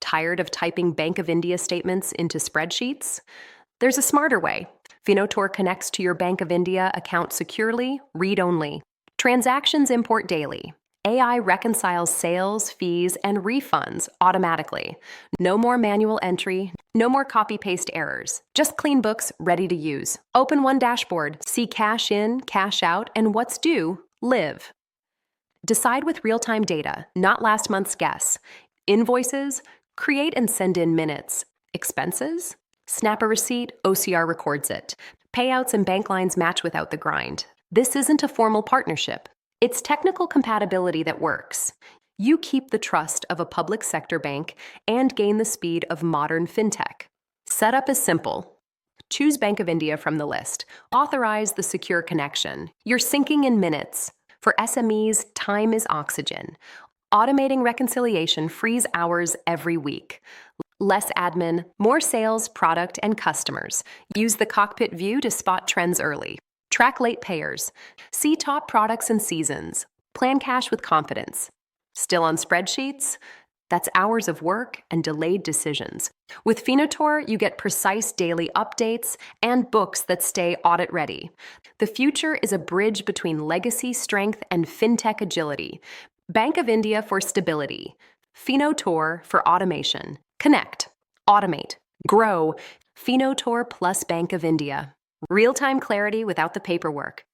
Tired of typing Bank of India statements into spreadsheets? There's a smarter way. Finotor connects to your Bank of India account securely, read-only. Transactions import daily. AI reconciles sales, fees, and refunds automatically. No more manual entry, no more copy-paste errors. Just clean books ready to use. Open one dashboard, see cash in, cash out, and what's due, live. Decide with real-time data, not last month's guess. Invoices, create and send in minutes. Expenses? Snap a receipt, OCR records it. Payouts and bank lines match without the grind. This isn't a formal partnership. It's technical compatibility that works. You keep the trust of a public sector bank and gain the speed of modern fintech. Setup is simple. Choose Bank of India from the list. Authorize the secure connection. You're syncing in minutes. For SMEs, time is oxygen. Automating reconciliation frees hours every week. Less admin, more sales, product, and customers. Use the cockpit view to spot trends early. Track late payers. See top products and seasons. Plan cash with confidence. Still on spreadsheets? That's hours of work and delayed decisions. With Finotor, you get precise daily updates and books that stay audit ready. The future is a bridge between legacy strength and fintech agility. Bank of India for stability. Finotor for automation. Connect, automate, grow. Finotor plus Bank of India. Real-time clarity without the paperwork.